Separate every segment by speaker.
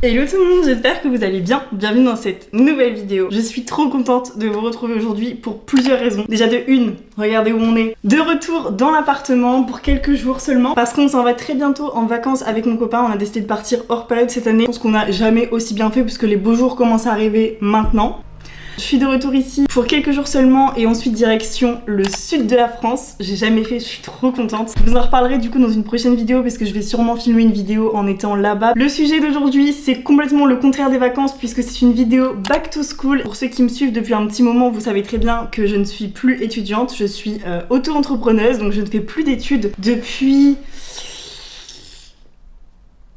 Speaker 1: Hello tout le monde, j'espère que vous allez bien. Bienvenue dans cette nouvelle vidéo. Je suis trop contente de vous retrouver aujourd'hui pour plusieurs raisons. Déjà de une, regardez où on est. De retour dans l'appartement pour quelques jours seulement parce qu'on s'en va très bientôt en vacances avec mon copain. On a décidé de partir hors période cette année. Je pense qu'on n'a jamais aussi bien fait puisque les beaux jours commencent à arriver maintenant. Je suis de retour ici pour quelques jours seulement et ensuite direction le sud de la France. J'ai jamais fait, je suis trop contente. Je vous en reparlerai du coup dans une prochaine vidéo parce que je vais sûrement filmer une vidéo en étant là-bas. Le sujet d'aujourd'hui c'est complètement le contraire des vacances puisque c'est une vidéo back to school. Pour ceux qui me suivent depuis un petit moment, vous savez très bien que je ne suis plus étudiante, je suis auto-entrepreneuse, donc je ne fais plus d'études depuis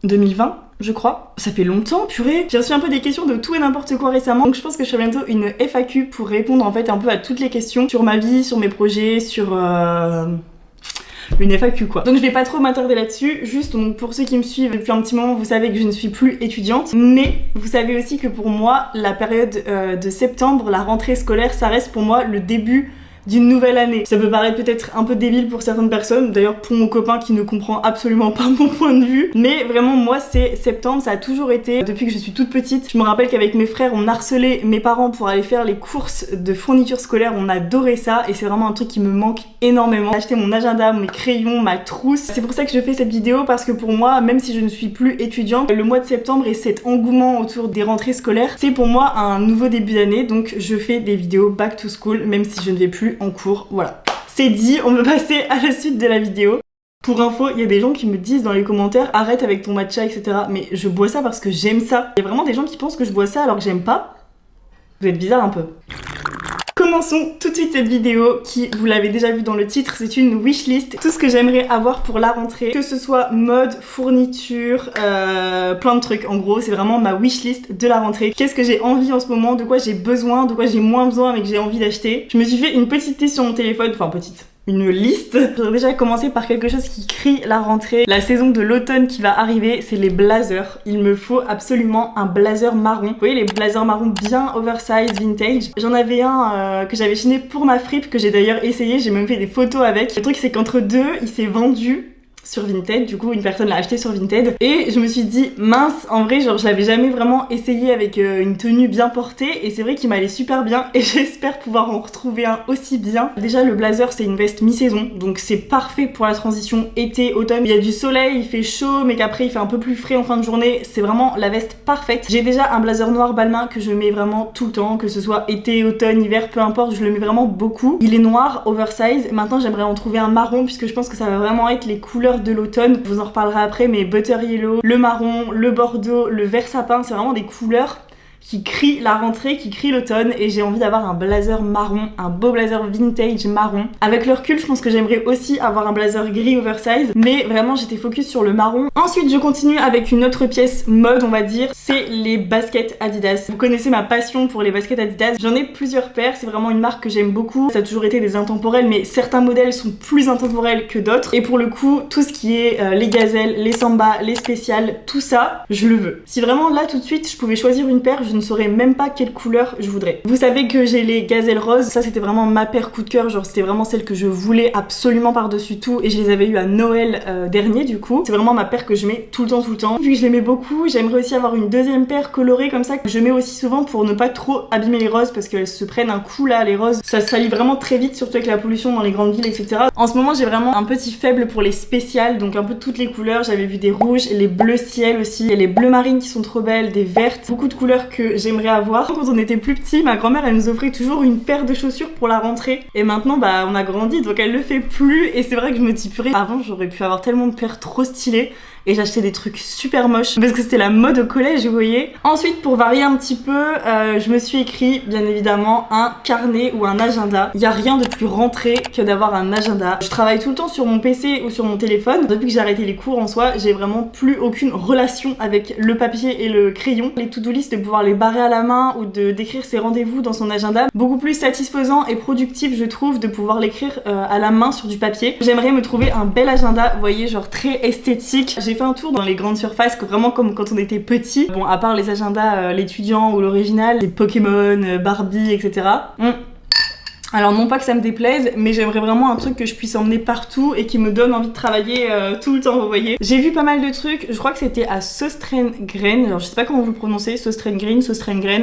Speaker 1: 2020. Je crois. Ça fait longtemps, purée. J'ai reçu un peu des questions de tout et n'importe quoi récemment. Donc je pense que je ferai bientôt une FAQ pour répondre en fait un peu à toutes les questions sur ma vie, sur mes projets, sur une FAQ quoi. Donc je vais pas trop m'attarder là-dessus. Juste donc pour ceux qui me suivent depuis un petit moment, vous savez que je ne suis plus étudiante. Mais vous savez aussi que pour moi, la période de septembre, la rentrée scolaire, ça reste pour moi le début d'une nouvelle année. Ça peut paraître peut-être un peu débile pour certaines personnes, d'ailleurs pour mon copain qui ne comprend absolument pas mon point de vue, mais vraiment moi c'est septembre, ça a toujours été, depuis que je suis toute petite. Je me rappelle qu'avec mes frères on harcelait mes parents pour aller faire les courses de fournitures scolaires, on adorait ça et c'est vraiment un truc qui me manque énormément. J'ai acheté mon agenda, mes crayons, ma trousse. C'est pour ça que je fais cette vidéo parce que pour moi, même si je ne suis plus étudiante, le mois de septembre et cet engouement autour des rentrées scolaires, c'est pour moi un nouveau début d'année, donc je fais des vidéos back to school même si je ne vais plus en cours, voilà. C'est dit, on peut passer à la suite de la vidéo. Pour info, il y a des gens qui me disent dans les commentaires arrête avec ton matcha, etc. Mais je bois ça parce que j'aime ça. Il y a vraiment des gens qui pensent que je bois ça alors que j'aime pas. Vous êtes bizarre un peu. Commençons tout de suite cette vidéo qui, vous l'avez déjà vu dans le titre, c'est une wishlist. Tout ce que j'aimerais avoir pour la rentrée, que ce soit mode, fourniture, plein de trucs. En gros, c'est vraiment ma wishlist de la rentrée. Qu'est-ce que j'ai envie en ce moment, de quoi j'ai besoin, de quoi j'ai moins besoin mais que j'ai envie d'acheter. Je me suis fait une petite liste sur mon téléphone, enfin petite, une liste. J'aurais déjà commencé par quelque chose qui crie la rentrée. La saison de l'automne qui va arriver, c'est les blazers. Il me faut absolument un blazer marron. Vous voyez les blazers marrons bien oversize, vintage. J'en avais un que j'avais chiné pour ma fripe, que j'ai d'ailleurs essayé, j'ai même fait des photos avec. Le truc c'est qu'entre deux, il s'est vendu sur Vinted, du coup une personne l'a acheté sur Vinted et je me suis dit mince, en vrai genre je l'avais jamais vraiment essayé avec une tenue bien portée et c'est vrai qu'il m'allait super bien et j'espère pouvoir en retrouver un aussi bien. Déjà le blazer c'est une veste mi-saison donc c'est parfait pour la transition été-automne. Il y a du soleil, il fait chaud mais qu'après il fait un peu plus frais en fin de journée, c'est vraiment la veste parfaite. J'ai déjà un blazer noir Balmain que je mets vraiment tout le temps, que ce soit été, automne, hiver, peu importe, je le mets vraiment beaucoup. Il est noir, oversize, maintenant j'aimerais en trouver un marron puisque je pense que ça va vraiment être les couleurs de l'automne, je vous en reparlerai après, mais butter yellow, le marron, le bordeaux, le vert sapin, c'est vraiment des couleurs qui crient la rentrée, qui crient l'automne et j'ai envie d'avoir un blazer marron, un beau blazer vintage marron. Avec le recul, je pense que j'aimerais aussi avoir un blazer gris oversize, mais vraiment j'étais focus sur le marron. Ensuite, je continue avec une autre pièce mode, on va dire, c'est les baskets Adidas. Vous connaissez ma passion pour les baskets Adidas, j'en ai plusieurs paires, c'est vraiment une marque que j'aime beaucoup. Ça a toujours été des intemporels, mais certains modèles sont plus intemporels que d'autres. Et pour le coup, tout ce qui est les gazelles, les samba, les spéciales, tout ça, je le veux. Si vraiment là tout de suite, je pouvais choisir une paire, je ne saurais même pas quelle couleur je voudrais. Vous savez que j'ai les gazelles roses, ça c'était vraiment ma paire coup de cœur, genre c'était vraiment celle que je voulais absolument par-dessus tout et je les avais eu à Noël dernier du coup. C'est vraiment ma paire que je mets tout le temps. Vu que je l'aimais beaucoup, j'aimerais aussi avoir une deuxième paire colorée comme ça que je mets aussi souvent pour ne pas trop abîmer les roses parce qu'elles se prennent un coup là, les roses. Ça se salit vraiment très vite, surtout avec la pollution dans les grandes villes, etc. En ce moment j'ai vraiment un petit faible pour les spéciales, donc un peu toutes les couleurs. J'avais vu des rouges, les bleus ciel aussi, il y a les bleus marines qui sont trop belles, des vertes, beaucoup de couleurs que j'aimerais avoir. Quand on était plus petit, ma grand-mère elle nous offrait toujours une paire de chaussures pour la rentrée et maintenant bah on a grandi donc elle le fait plus et c'est vrai que je me dis purée, avant j'aurais pu avoir tellement de paires trop stylées et j'achetais des trucs super moches parce que c'était la mode au collège, vous voyez. Ensuite, pour varier un petit peu, je me suis écrit bien évidemment un carnet ou un agenda. Il n'y a rien de plus rentré que d'avoir un agenda. Je travaille tout le temps sur mon PC ou sur mon téléphone. Depuis que j'ai arrêté les cours en soi, j'ai vraiment plus aucune relation avec le papier et le crayon. Les to-do list, de pouvoir les barrer à la main ou de d'écrire ses rendez-vous dans son agenda, beaucoup plus satisfaisant et productif je trouve de pouvoir l'écrire à la main sur du papier. J'aimerais me trouver un bel agenda, vous voyez, genre très esthétique. J'ai fait un tour dans les grandes surfaces, vraiment comme quand on était petit. Bon, à part les agendas l'étudiant ou l'original, les Pokémon, Barbie, etc. Alors non pas que ça me déplaise, mais j'aimerais vraiment un truc que je puisse emmener partout et qui me donne envie de travailler tout le temps, vous voyez. J'ai vu pas mal de trucs, je crois que c'était à Søstrendgren, alors je sais pas comment vous le prononcez, Søstrendgren,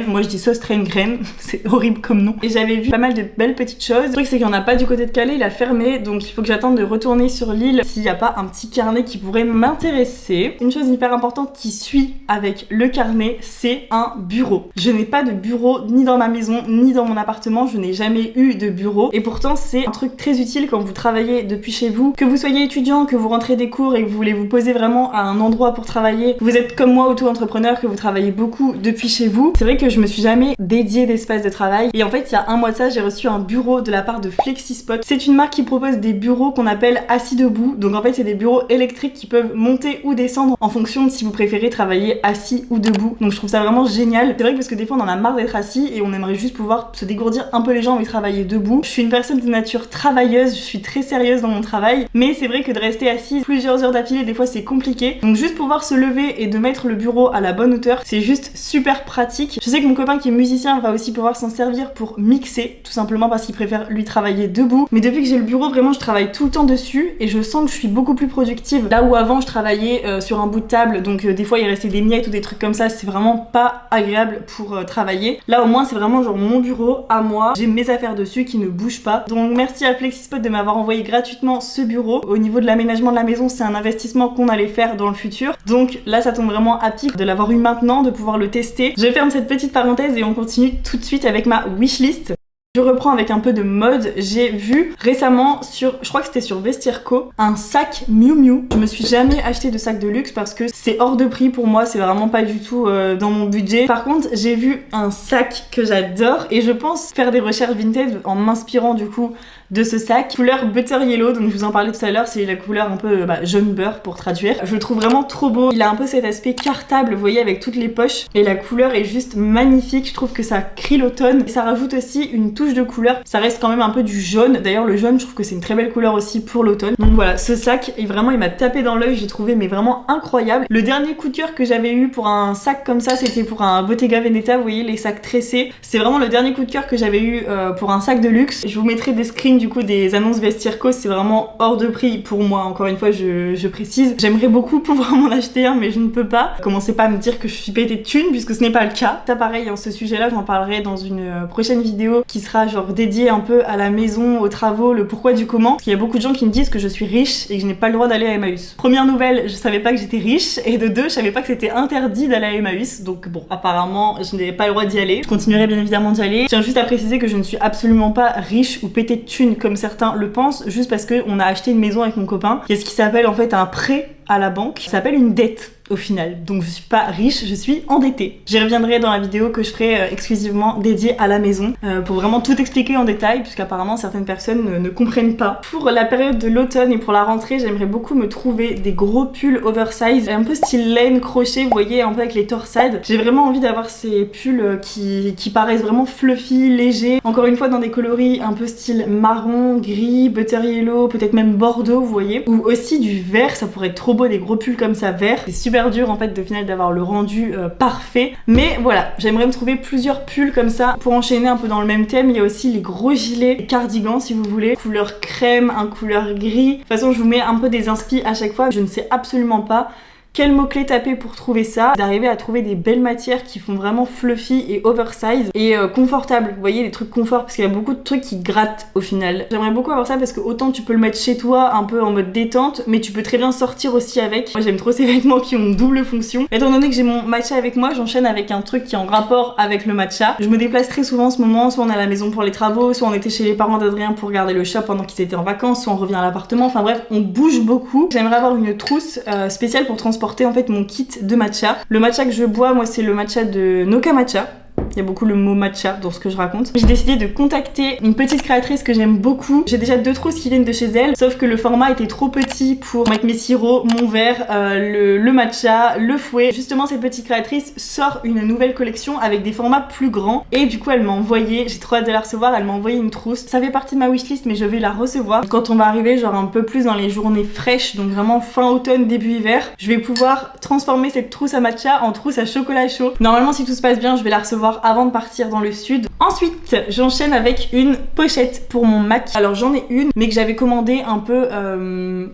Speaker 1: moi je dis Søstrendgren, c'est horrible comme nom. Et j'avais vu pas mal de belles petites choses. Le truc c'est qu'il y en a pas du côté de Calais, il a fermé, donc il faut que j'attende de retourner sur l'île s'il n'y a pas un petit carnet qui pourrait m'intéresser. Une chose hyper importante qui suit avec le carnet, c'est un bureau. Je n'ai pas de bureau ni dans ma maison, ni dans mon appartement, je n'ai jamais eu de bureau. Et pourtant c'est un truc très utile quand vous travaillez depuis chez vous, que vous soyez étudiant, que vous rentrez des cours et que vous voulez vous poser vraiment à un endroit pour travailler, que vous êtes comme moi auto-entrepreneur, que vous travaillez beaucoup depuis chez vous. C'est vrai que je me suis jamais dédié d'espace de travail et en fait il y a un mois de ça j'ai reçu un bureau de la part de FlexiSpot. C'est une marque qui propose des bureaux qu'on appelle assis debout, donc en fait c'est des bureaux électriques qui peuvent monter ou descendre en fonction de si vous préférez travailler assis ou debout. Donc je trouve ça vraiment génial. C'est vrai que parce que des fois on en a marre d'être assis et on aimerait juste pouvoir se dégourdir un peu les jambes et travailler debout. Je suis une personne de nature travailleuse, je suis très sérieuse dans mon travail, mais c'est vrai que de rester assise plusieurs heures d'affilée des fois c'est compliqué. Donc juste pouvoir se lever et de mettre le bureau à la bonne hauteur, c'est juste super pratique. Je sais que mon copain qui est musicien va aussi pouvoir s'en servir pour mixer, tout simplement parce qu'il préfère lui travailler debout. Mais depuis que j'ai le bureau, vraiment je travaille tout le temps dessus et je sens que je suis beaucoup plus productive. Là où avant je travaillais sur un bout de table, donc des fois il restait des miettes ou des trucs comme ça, c'est vraiment pas agréable pour travailler. Là au moins c'est vraiment genre mon bureau à moi, j'ai mes affaires dessus qui ne bougent pas. Donc merci à FlexiSpot de m'avoir envoyé gratuitement ce bureau. Au niveau de l'aménagement de la maison, c'est un investissement qu'on allait faire dans le futur. Donc là ça tombe vraiment à pic de l'avoir eu maintenant, de pouvoir le tester. Je ferme cette petite parenthèse et on continue tout de suite avec ma wishlist. Je reprends avec un peu de mode. J'ai vu récemment sur, je crois que c'était sur Vestiaire.co, un sac Miu Miu. Je me suis jamais acheté de sac de luxe parce que c'est hors de prix pour moi, c'est vraiment pas du tout dans mon budget. Par contre, j'ai vu un sac que j'adore et je pense faire des recherches vintage en m'inspirant du coup de ce sac, couleur butter yellow, donc je vous en parlais tout à l'heure, c'est la couleur un peu jaune beurre pour traduire. Je le trouve vraiment trop beau, il a un peu cet aspect cartable, vous voyez, avec toutes les poches, et la couleur est juste magnifique, je trouve que ça crie l'automne. Ça rajoute aussi une touche de couleur, ça reste quand même un peu du jaune, d'ailleurs le jaune je trouve que c'est une très belle couleur aussi pour l'automne. Donc voilà, ce sac, et vraiment il m'a tapé dans l'œil, j'ai trouvé mais vraiment incroyable. Le dernier coup de cœur que j'avais eu pour un sac comme ça, c'était pour un Bottega Veneta, vous voyez les sacs tressés, c'est vraiment le dernier coup de cœur que j'avais eu pour un sac de luxe. Je vous mettrai des screens du coup des annonces Vestiaire.co, c'est vraiment hors de prix pour moi, encore une fois je précise. J'aimerais beaucoup pouvoir m'en acheter un mais je ne peux pas. Commencez pas à me dire que je suis pétée de thunes puisque ce n'est pas le cas. Ça pareil, ce sujet là j'en parlerai dans une prochaine vidéo qui sera genre dédiée un peu à la maison, aux travaux, le pourquoi du comment. Parce qu'il y a beaucoup de gens qui me disent que je suis riche et que je n'ai pas le droit d'aller à Emmaüs. Première nouvelle, je savais pas que j'étais riche, et de deux, je savais pas que c'était interdit d'aller à Emmaüs, donc bon, apparemment je n'ai pas le droit d'y aller. Je continuerai bien évidemment d'y aller. Je tiens juste à préciser que je ne suis absolument pas riche ou pétée de thunes comme certains le pensent, juste parce qu'on a acheté une maison avec mon copain. Il y a ce qui s'appelle en fait un prêt à la banque, ça s'appelle une dette au final. Donc je suis pas riche, je suis endettée. J'y reviendrai dans la vidéo que je ferai exclusivement dédiée à la maison pour vraiment tout expliquer en détail puisqu'apparemment certaines personnes ne comprennent pas. Pour la période de l'automne et pour la rentrée, j'aimerais beaucoup me trouver des gros pulls oversize, un peu style laine crochet, vous voyez, un peu avec les torsades. J'ai vraiment envie d'avoir ces pulls qui paraissent vraiment fluffy, légers. Encore une fois dans des coloris un peu style marron, gris, butter yellow, peut-être même bordeaux, vous voyez. Ou aussi du vert, ça pourrait être trop beau, des gros pulls comme ça vert. C'est super dur en fait de final d'avoir le rendu parfait, mais voilà, j'aimerais me trouver plusieurs pulls comme ça pour enchaîner un peu dans le même thème. Il y a aussi les gros gilets, les cardigans si vous voulez, couleur crème, un couleur gris. De toute façon je vous mets un peu des inspi à chaque fois, je ne sais absolument pas quel mot-clé taper pour trouver ça, d'arriver à trouver des belles matières qui font vraiment fluffy et oversize et confortable. Vous voyez, les trucs confort, parce qu'il y a beaucoup de trucs qui grattent au final. J'aimerais beaucoup avoir ça parce que autant tu peux le mettre chez toi un peu en mode détente, mais tu peux très bien sortir aussi avec. Moi j'aime trop ces vêtements qui ont double fonction. Étant donné que j'ai mon matcha avec moi, j'enchaîne avec un truc qui est en rapport avec le matcha. Je me déplace très souvent en ce moment, soit on est à la maison pour les travaux, soit on était chez les parents d'Adrien pour garder le chat pendant qu'ils étaient en vacances, soit on revient à l'appartement, enfin bref, on bouge beaucoup. J'aimerais avoir une trousse spéciale pour transporter en fait mon kit de matcha. Le matcha que je bois, moi c'est le matcha de Noka Matcha. Il y a beaucoup le mot matcha dans ce que je raconte. J'ai décidé de contacter une petite créatrice que j'aime beaucoup. J'ai déjà 2 trousses qui viennent de chez elle, sauf que le format était trop petit pour mettre mes sirops, mon verre, le matcha, le fouet. Justement, cette petite créatrice sort une nouvelle collection avec des formats plus grands. Et du coup, elle m'a envoyé, j'ai trop hâte de la recevoir, elle m'a envoyé une trousse. Ça fait partie de ma wishlist, mais je vais la recevoir. Quand on va arriver genre un peu plus dans les journées fraîches, donc vraiment fin automne, début hiver, je vais pouvoir transformer cette trousse à matcha en trousse à chocolat chaud. Normalement, si tout se passe bien, je vais la recevoir avant de partir dans le sud. Ensuite, j'enchaîne avec une pochette pour mon Mac. Alors j'en ai une, mais que j'avais commandé un peu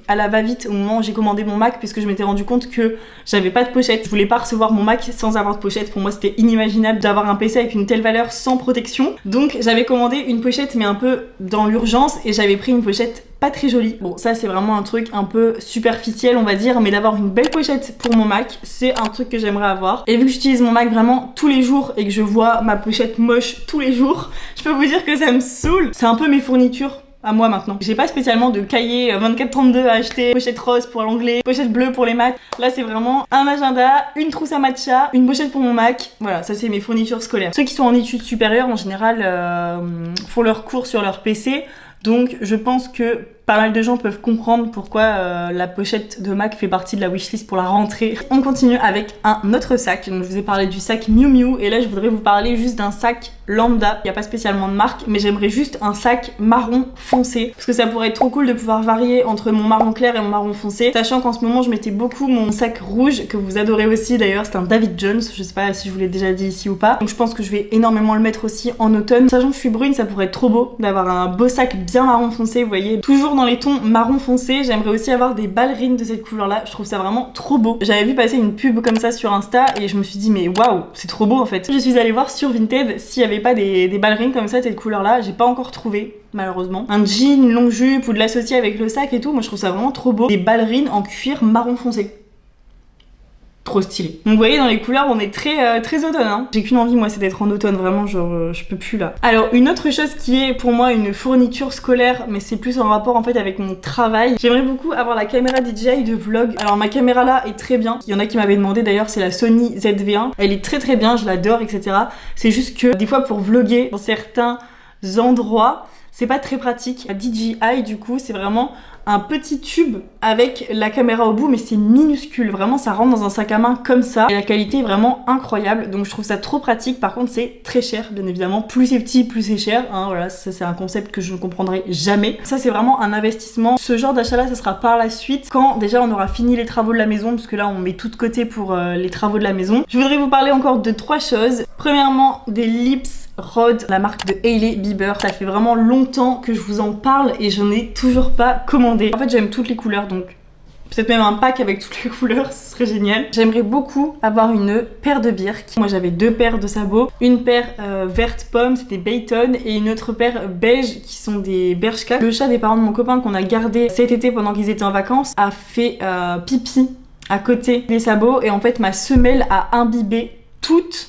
Speaker 1: à la va-vite au moment où j'ai commandé mon Mac, puisque je m'étais rendu compte que j'avais pas de pochette. Je voulais pas recevoir mon Mac sans avoir de pochette. Pour moi, c'était inimaginable d'avoir un PC avec une telle valeur sans protection. Donc j'avais commandé une pochette, mais un peu dans l'urgence, et j'avais pris une pochette pas très jolie. Bon, ça c'est vraiment un truc un peu superficiel, on va dire, mais d'avoir une belle pochette pour mon Mac, c'est un truc que j'aimerais avoir. Et vu que j'utilise mon Mac vraiment tous les jours et que je vois ma pochette moche tous les jours, je peux vous dire que ça me saoule. C'est un peu mes fournitures à moi maintenant. J'ai pas spécialement de cahier 24-32 à acheter, pochette rose pour l'anglais, pochette bleue pour les maths. Là c'est vraiment un agenda, une trousse à matcha, une pochette pour mon Mac. Voilà, ça c'est mes fournitures scolaires. Ceux qui sont en études supérieures en général font leurs cours sur leur PC. Donc je pense que pas mal de gens peuvent comprendre pourquoi la pochette de Mac fait partie de la wishlist pour la rentrée. On continue avec un autre sac. Donc je vous ai parlé du sac Miu Miu et là je voudrais vous parler juste d'un sac lambda. Il n'y a pas spécialement de marque, mais j'aimerais juste un sac marron foncé parce que ça pourrait être trop cool de pouvoir varier entre mon marron clair et mon marron foncé. Sachant qu'en ce moment je mettais beaucoup mon sac rouge que vous adorez aussi d'ailleurs, c'est un David Jones. Je sais pas si je vous l'ai déjà dit ici ou pas. Donc je pense que je vais énormément le mettre aussi en automne. Sachant que je suis brune, ça pourrait être trop beau d'avoir un beau sac bien marron foncé, vous voyez, toujours dans les tons marron foncé. J'aimerais aussi avoir des ballerines de cette couleur là, je trouve ça vraiment trop beau. J'avais vu passer une pub comme ça sur Insta et je me suis dit mais waouh, c'est trop beau en fait. Je suis allée voir sur Vinted s'il y avait pas des ballerines comme ça de cette couleur là, j'ai pas encore trouvé malheureusement. Un jean, une longue jupe ou de l'associer avec le sac et tout, moi je trouve ça vraiment trop beau. Des ballerines en cuir marron foncé. Trop stylé. Donc vous voyez dans les couleurs on est très automne hein. J'ai qu'une envie moi c'est d'être en automne vraiment, genre je peux plus là. Alors une autre chose qui est pour moi une fourniture scolaire, mais c'est plus en rapport en fait avec mon travail, j'aimerais beaucoup avoir la caméra DJI de vlog. Alors ma caméra là est très bien, il y en a qui m'avaient demandé d'ailleurs, c'est la Sony ZV-1, elle est très bien, je l'adore etc. C'est juste que des fois pour vlogger dans certains endroits c'est pas très pratique. La DJI du coup c'est vraiment un petit tube avec la caméra au bout, mais c'est minuscule, vraiment ça rentre dans un sac à main comme ça et la qualité est vraiment incroyable, donc je trouve ça trop pratique. Par contre c'est très cher bien évidemment, plus c'est petit plus c'est cher hein, voilà, ça c'est un concept que je ne comprendrai jamais. Ça c'est vraiment un investissement. Ce genre d'achat là ça sera par la suite quand déjà on aura fini les travaux de la maison, parce que là on met tout de côté pour les travaux de la maison. Je voudrais vous parler encore de 3 choses. Premièrement des lips Rhode, la marque de Hailey Bieber. Ça fait vraiment longtemps que je vous en parle et je n'ai toujours pas commandé. En fait j'aime toutes les couleurs, donc peut-être même un pack avec toutes les couleurs, ce serait génial. J'aimerais beaucoup avoir une paire de birks. Moi j'avais 2 paires de sabots, une paire verte pomme, c'était Bayton, et une autre paire beige qui sont des Bershka. Le chat des parents de mon copain qu'on a gardé cet été pendant qu'ils étaient en vacances a fait pipi à côté des sabots et en fait ma semelle a imbibé toute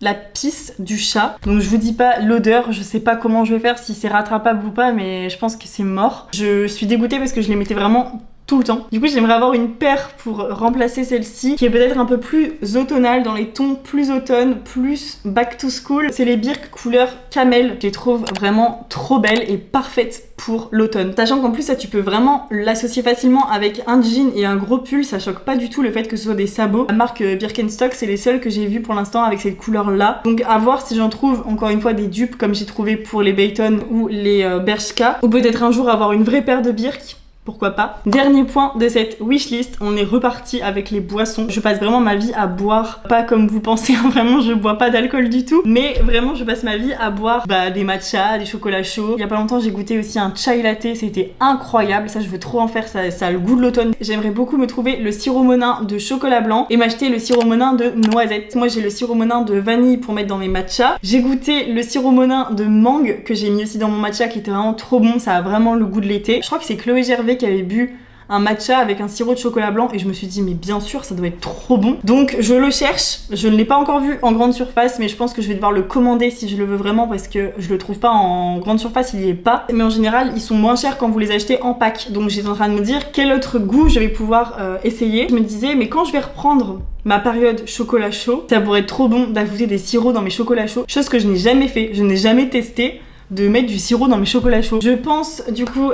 Speaker 1: la pisse du chat. Donc je vous dis pas l'odeur, je sais pas comment je vais faire, si c'est rattrapable ou pas, mais je pense que c'est mort. Je suis dégoûtée parce que je les mettais vraiment tout le temps. Du coup j'aimerais avoir une paire pour remplacer celle-ci qui est peut-être un peu plus automnale, dans les tons plus automne, plus back to school. C'est les birks couleur camel. Je les trouve vraiment trop belles et parfaites pour l'automne. Sachant qu'en plus ça tu peux vraiment l'associer facilement avec un jean et un gros pull, ça choque pas du tout le fait que ce soit des sabots. La marque Birkenstock c'est les seuls que j'ai vus pour l'instant avec cette couleur là. Donc à voir si j'en trouve encore une fois des dupes comme j'ai trouvé pour les Bayton ou les Bershka. Ou peut-être un jour avoir une vraie paire de birks. Pourquoi pas. Dernier point de cette wishlist, on est reparti avec les boissons. Je passe vraiment ma vie à boire, pas comme vous pensez, hein, vraiment je bois pas d'alcool du tout, mais vraiment je passe ma vie à boire des matchas, des chocolats chauds. Il y a pas longtemps j'ai goûté aussi un chai latte, c'était incroyable, ça je veux trop en faire, ça a le goût de l'automne. J'aimerais beaucoup me trouver le sirop monin de chocolat blanc et m'acheter le sirop monin de noisette. Moi j'ai le sirop monin de vanille pour mettre dans mes matchas. J'ai goûté le sirop monin de mangue que j'ai mis aussi dans mon matcha qui était vraiment trop bon, ça a vraiment le goût de l'été. Je crois que c'est Chloé Gervais qui avait bu un matcha avec un sirop de chocolat blanc et je me suis dit mais bien sûr ça doit être trop bon. Donc je le cherche, je ne l'ai pas encore vu en grande surface mais je pense que je vais devoir le commander si je le veux vraiment parce que je le trouve pas en grande surface, il y est pas. Mais en général ils sont moins chers quand vous les achetez en pack. Donc j'étais en train de me dire quel autre goût je vais pouvoir essayer. Je me disais mais quand je vais reprendre ma période chocolat chaud, ça pourrait être trop bon d'ajouter des sirops dans mes chocolats chauds. Chose que je n'ai jamais fait, je n'ai jamais testé de mettre du sirop dans mes chocolats chauds. Je pense du coup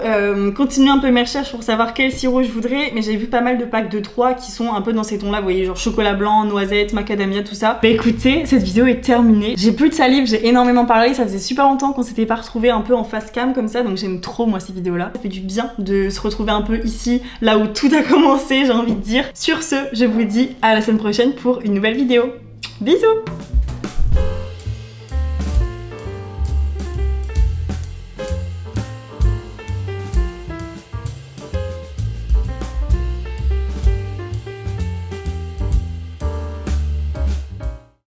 Speaker 1: continuer un peu mes recherches pour savoir quel sirop je voudrais, mais j'ai vu pas mal de packs de 3 qui sont un peu dans ces tons là, vous voyez, genre chocolat blanc, noisette, macadamia, tout ça. Bah écoutez, cette vidéo est terminée. J'ai plus de salive, j'ai énormément parlé, ça faisait super longtemps qu'on s'était pas retrouvés un peu en face cam comme ça, donc j'aime trop moi ces vidéos là. Ça fait du bien de se retrouver un peu ici, là où tout a commencé, j'ai envie de dire. Sur ce, je vous dis à la semaine prochaine pour une nouvelle vidéo. Bisous!